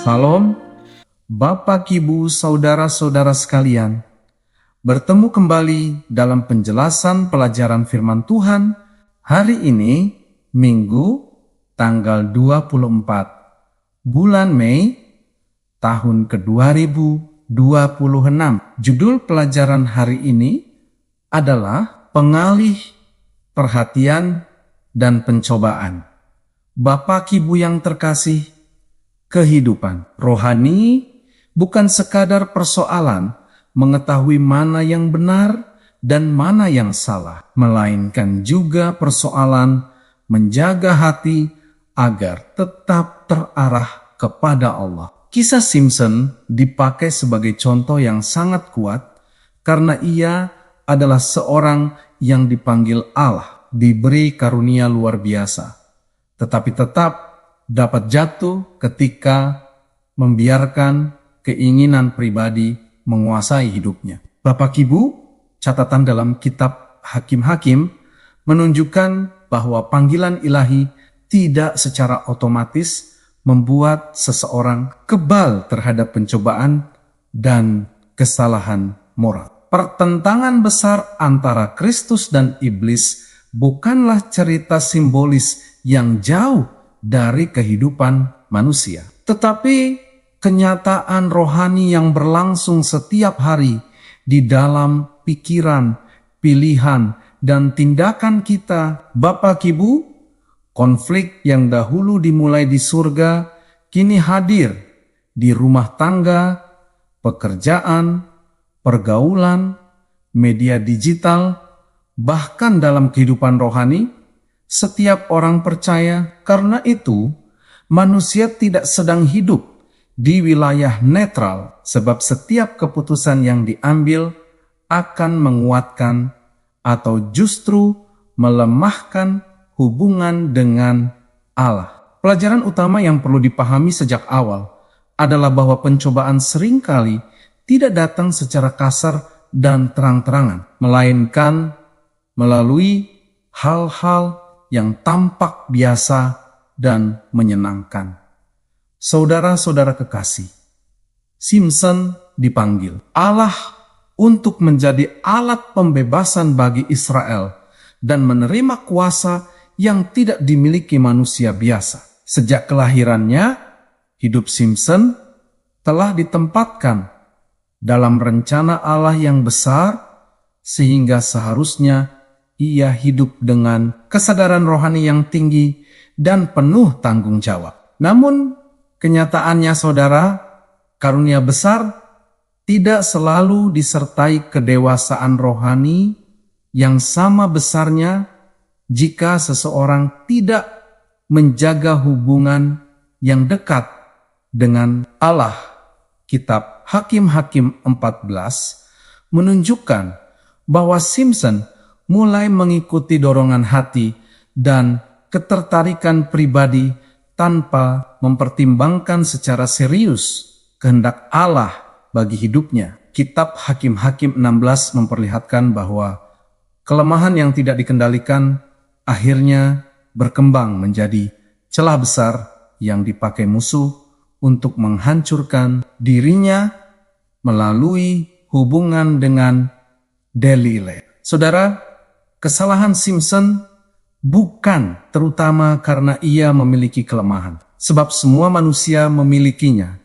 Salam, Bapak, Ibu, saudara-saudara sekalian. Bertemu kembali dalam penjelasan pelajaran firman Tuhan hari ini, Minggu, tanggal 24 bulan Mei, tahun ke-2026. Judul pelajaran hari ini adalah pengalih perhatian dan pencobaan. Bapak, Ibu yang terkasih, kehidupan rohani bukan sekadar persoalan mengetahui mana yang benar dan mana yang salah, melainkan juga persoalan menjaga hati agar tetap terarah kepada Allah. Kisah Simpson dipakai sebagai contoh yang sangat kuat karena ia adalah seorang yang dipanggil Allah, diberi karunia luar biasa, tetapi tetap dapat jatuh ketika membiarkan keinginan pribadi menguasai hidupnya. Bapak Ibu, catatan dalam kitab Hakim-Hakim menunjukkan bahwa panggilan ilahi tidak secara otomatis membuat seseorang kebal terhadap pencobaan dan kesalahan moral. Pertentangan besar antara Kristus dan iblis bukanlah cerita simbolis yang jauh dari kehidupan manusia, tetapi kenyataan rohani yang berlangsung setiap hari di dalam pikiran, pilihan, dan tindakan kita. Bapak Ibu, konflik yang dahulu dimulai di surga kini hadir di rumah tangga, pekerjaan, pergaulan, media digital, bahkan dalam kehidupan rohani setiap orang percaya. Karena itu, manusia tidak sedang hidup di wilayah netral, sebab setiap keputusan yang diambil akan menguatkan atau justru melemahkan hubungan dengan Allah. Pelajaran utama yang perlu dipahami sejak awal adalah bahwa pencobaan seringkali tidak datang secara kasar dan terang-terangan, melainkan melalui hal-hal yang tampak biasa dan menyenangkan. Saudara-saudara kekasih, Simpson dipanggil Allah untuk menjadi alat pembebasan bagi Israel dan menerima kuasa yang tidak dimiliki manusia biasa. Sejak kelahirannya, hidup Simpson telah ditempatkan dalam rencana Allah yang besar, sehingga seharusnya ia hidup dengan kesadaran rohani yang tinggi dan penuh tanggung jawab. Namun, kenyataannya saudara, karunia besar tidak selalu disertai kedewasaan rohani yang sama besarnya jika seseorang tidak menjaga hubungan yang dekat dengan Allah. Kitab Hakim-Hakim 14 menunjukkan bahwa Simpson mulai mengikuti dorongan hati dan ketertarikan pribadi tanpa mempertimbangkan secara serius kehendak Allah bagi hidupnya. Kitab Hakim-Hakim 16 memperlihatkan bahwa kelemahan yang tidak dikendalikan akhirnya berkembang menjadi celah besar yang dipakai musuh untuk menghancurkan dirinya melalui hubungan dengan Delilah. Saudara, kesalahan Simpson bukan terutama karena ia memiliki kelemahan, sebab semua manusia memilikinya,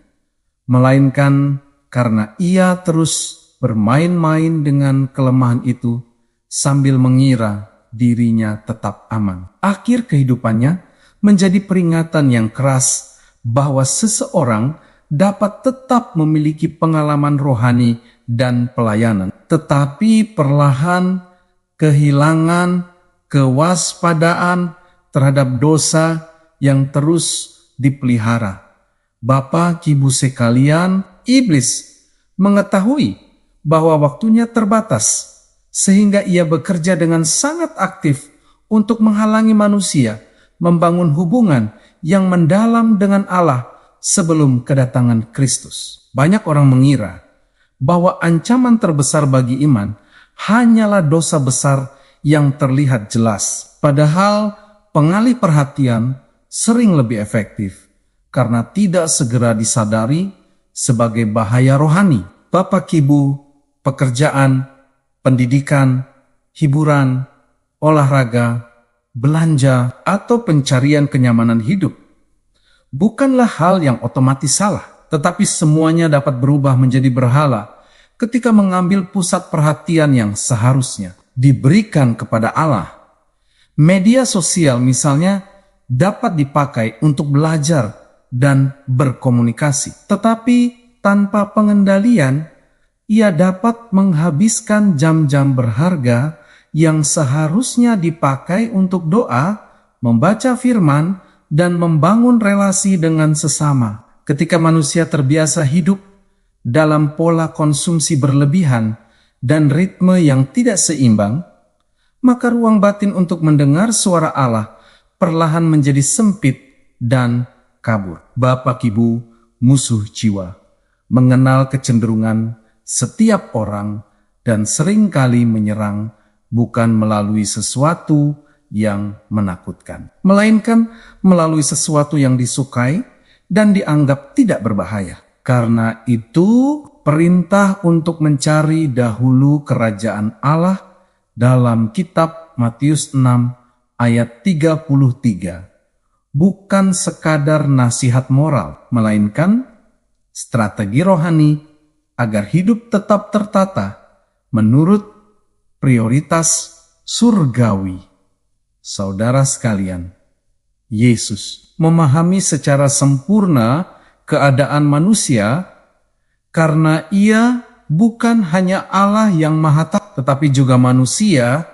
melainkan karena ia terus bermain-main dengan kelemahan itu sambil mengira dirinya tetap aman. Akhir kehidupannya menjadi peringatan yang keras bahwa seseorang dapat tetap memiliki pengalaman rohani dan pelayanan, tetapi perlahan kehilangan kewaspadaan terhadap dosa yang terus dipelihara. Bapak, Ibu sekalian, iblis mengetahui bahwa waktunya terbatas, sehingga ia bekerja dengan sangat aktif untuk menghalangi manusia membangun hubungan yang mendalam dengan Allah sebelum kedatangan Kristus. Banyak orang mengira bahwa ancaman terbesar bagi iman hanyalah dosa besar yang terlihat jelas. Padahal pengalih perhatian sering lebih efektif karena tidak segera disadari sebagai bahaya rohani. Bapak Ibu, pekerjaan, pendidikan, hiburan, olahraga, belanja, atau pencarian kenyamanan hidup bukanlah hal yang otomatis salah, tetapi semuanya dapat berubah menjadi berhala ketika mengambil pusat perhatian yang seharusnya diberikan kepada Allah. Media sosial misalnya dapat dipakai untuk belajar dan berkomunikasi, tetapi tanpa pengendalian, ia dapat menghabiskan jam-jam berharga yang seharusnya dipakai untuk doa, membaca firman, dan membangun relasi dengan sesama. Ketika manusia terbiasa hidup dalam pola konsumsi berlebihan dan ritme yang tidak seimbang, maka ruang batin untuk mendengar suara Allah perlahan menjadi sempit dan kabur. Bapak Ibu, musuh jiwa mengenal kecenderungan setiap orang dan seringkali menyerang bukan melalui sesuatu yang menakutkan, melainkan melalui sesuatu yang disukai dan dianggap tidak berbahaya. Karena itu, perintah untuk mencari dahulu kerajaan Allah dalam kitab Matius 6 ayat 33 bukan sekadar nasihat moral, melainkan strategi rohani agar hidup tetap tertata menurut prioritas surgawi. Saudara sekalian, Yesus memahami secara sempurna keadaan manusia karena ia bukan hanya Allah yang Maha Tahu, tetapi juga manusia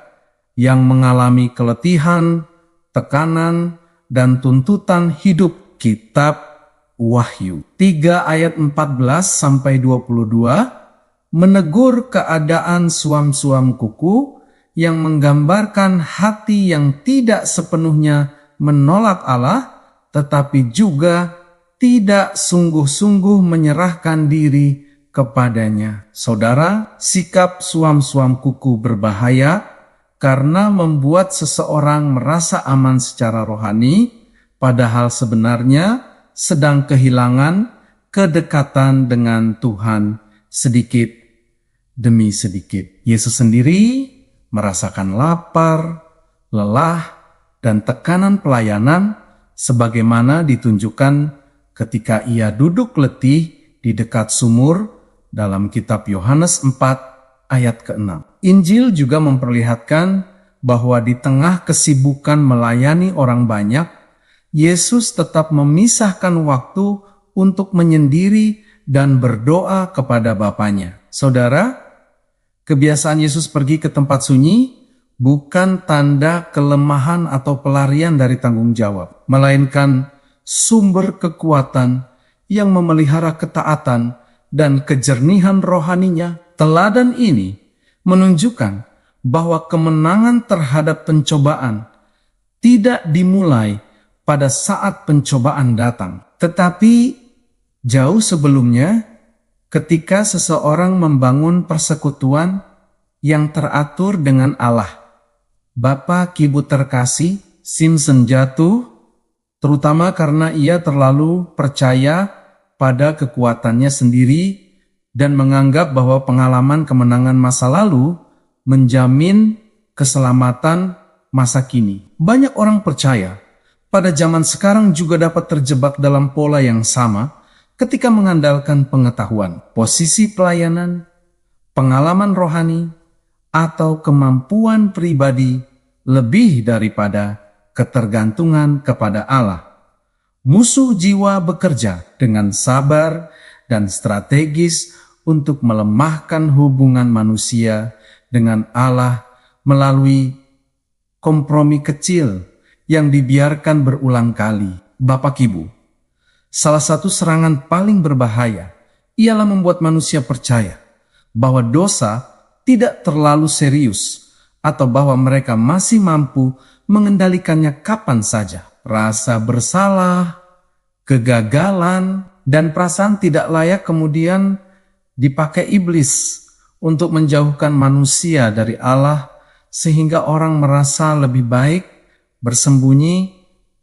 yang mengalami keletihan, tekanan, dan tuntutan hidup. Kitab Wahyu 3 ayat 14-22 menegur keadaan suam-suam kuku yang menggambarkan hati yang tidak sepenuhnya menolak Allah, tetapi juga tidak sungguh-sungguh menyerahkan diri kepadanya. Saudara, sikap suam-suam kuku berbahaya karena membuat seseorang merasa aman secara rohani, padahal sebenarnya sedang kehilangan kedekatan dengan Tuhan sedikit demi sedikit. Yesus sendiri merasakan lapar, lelah, dan tekanan pelayanan sebagaimana ditunjukkan ketika ia duduk letih di dekat sumur dalam kitab Yohanes 4 ayat ke-6. Injil juga memperlihatkan bahwa di tengah kesibukan melayani orang banyak, Yesus tetap memisahkan waktu untuk menyendiri dan berdoa kepada Bapanya. Saudara, kebiasaan Yesus pergi ke tempat sunyi bukan tanda kelemahan atau pelarian dari tanggung jawab, melainkan sumber kekuatan yang memelihara ketaatan dan kejernihan rohaninya. Teladan ini menunjukkan bahwa kemenangan terhadap pencobaan tidak dimulai pada saat pencobaan datang, tetapi jauh sebelumnya ketika seseorang membangun persekutuan yang teratur dengan Allah. Bapak Ibu terkasih, Simpson jatuh terutama karena ia terlalu percaya pada kekuatannya sendiri dan menganggap bahwa pengalaman kemenangan masa lalu menjamin keselamatan masa kini. Banyak orang percaya pada zaman sekarang juga dapat terjebak dalam pola yang sama ketika mengandalkan pengetahuan, posisi pelayanan, pengalaman rohani, atau kemampuan pribadi lebih daripada ketergantungan kepada Allah. Musuh jiwa bekerja dengan sabar dan strategis untuk melemahkan hubungan manusia dengan Allah melalui kompromi kecil yang dibiarkan berulang kali. Bapak Ibu, salah satu serangan paling berbahaya ialah membuat manusia percaya bahwa dosa tidak terlalu serius atau bahwa mereka masih mampu mengendalikannya kapan saja. Rasa bersalah, kegagalan, dan perasaan tidak layak kemudian dipakai iblis untuk menjauhkan manusia dari Allah sehingga orang merasa lebih baik bersembunyi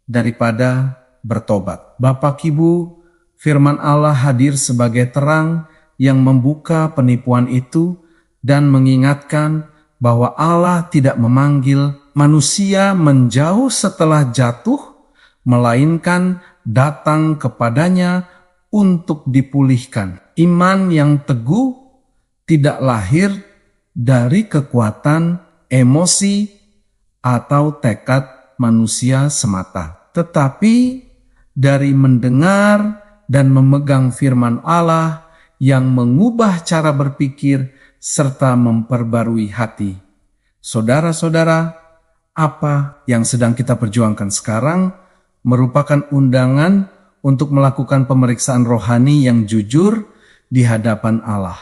daripada bertobat. Bapak Ibu, firman Allah hadir sebagai terang yang membuka penipuan itu dan mengingatkan bahwa Allah tidak memanggil manusia menjauh setelah jatuh, melainkan datang kepadanya untuk dipulihkan. Iman yang teguh tidak lahir dari kekuatan emosi atau tekad manusia semata, tetapi dari mendengar dan memegang firman Allah yang mengubah cara berpikir serta memperbarui hati. Saudara-saudara, apa yang sedang kita perjuangkan sekarang merupakan undangan untuk melakukan pemeriksaan rohani yang jujur di hadapan Allah.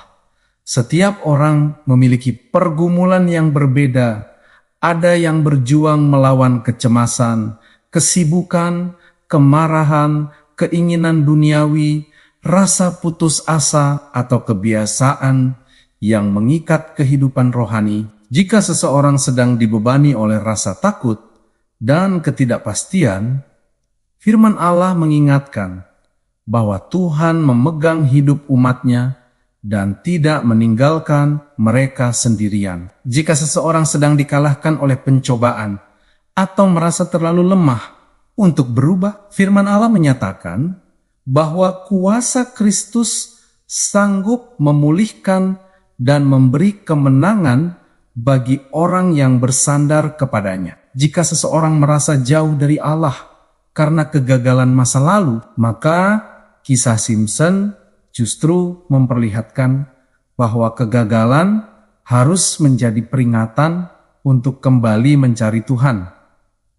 Setiap orang memiliki pergumulan yang berbeda. Ada yang berjuang melawan kecemasan, kesibukan, kemarahan, keinginan duniawi, rasa putus asa, atau kebiasaan yang mengikat kehidupan rohani. Jika seseorang sedang dibebani oleh rasa takut dan ketidakpastian, firman Allah mengingatkan bahwa Tuhan memegang hidup umatnya dan tidak meninggalkan mereka sendirian. Jika seseorang sedang dikalahkan oleh pencobaan atau merasa terlalu lemah untuk berubah, firman Allah menyatakan bahwa kuasa Kristus sanggup memulihkan dan memberi kemenangan bagi orang yang bersandar kepadanya. Jika seseorang merasa jauh dari Allah karena kegagalan masa lalu, maka kisah Simpson justru memperlihatkan bahwa kegagalan harus menjadi peringatan untuk kembali mencari Tuhan,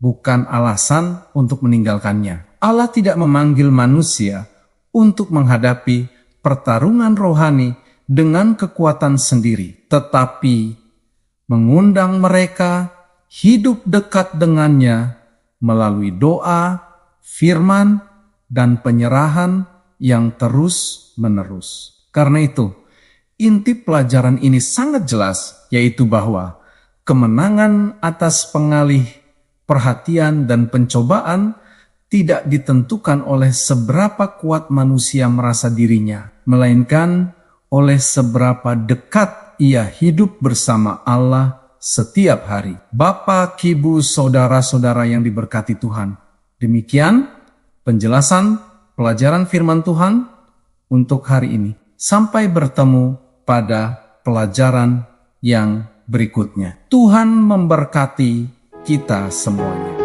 bukan alasan untuk meninggalkannya. Allah tidak memanggil manusia untuk menghadapi pertarungan rohani dengan kekuatan sendiri, tetapi mengundang mereka hidup dekat dengannya melalui doa, firman, dan penyerahan yang terus-menerus. Karena itu, inti pelajaran ini sangat jelas, yaitu bahwa kemenangan atas pengalih perhatian dan pencobaan tidak ditentukan oleh seberapa kuat manusia merasa dirinya, melainkan oleh seberapa dekat ia hidup bersama Allah setiap hari. Bapak, Ibu, saudara-saudara yang diberkati Tuhan, demikian penjelasan pelajaran firman Tuhan untuk hari ini. Sampai bertemu pada pelajaran yang berikutnya. Tuhan memberkati kita semuanya.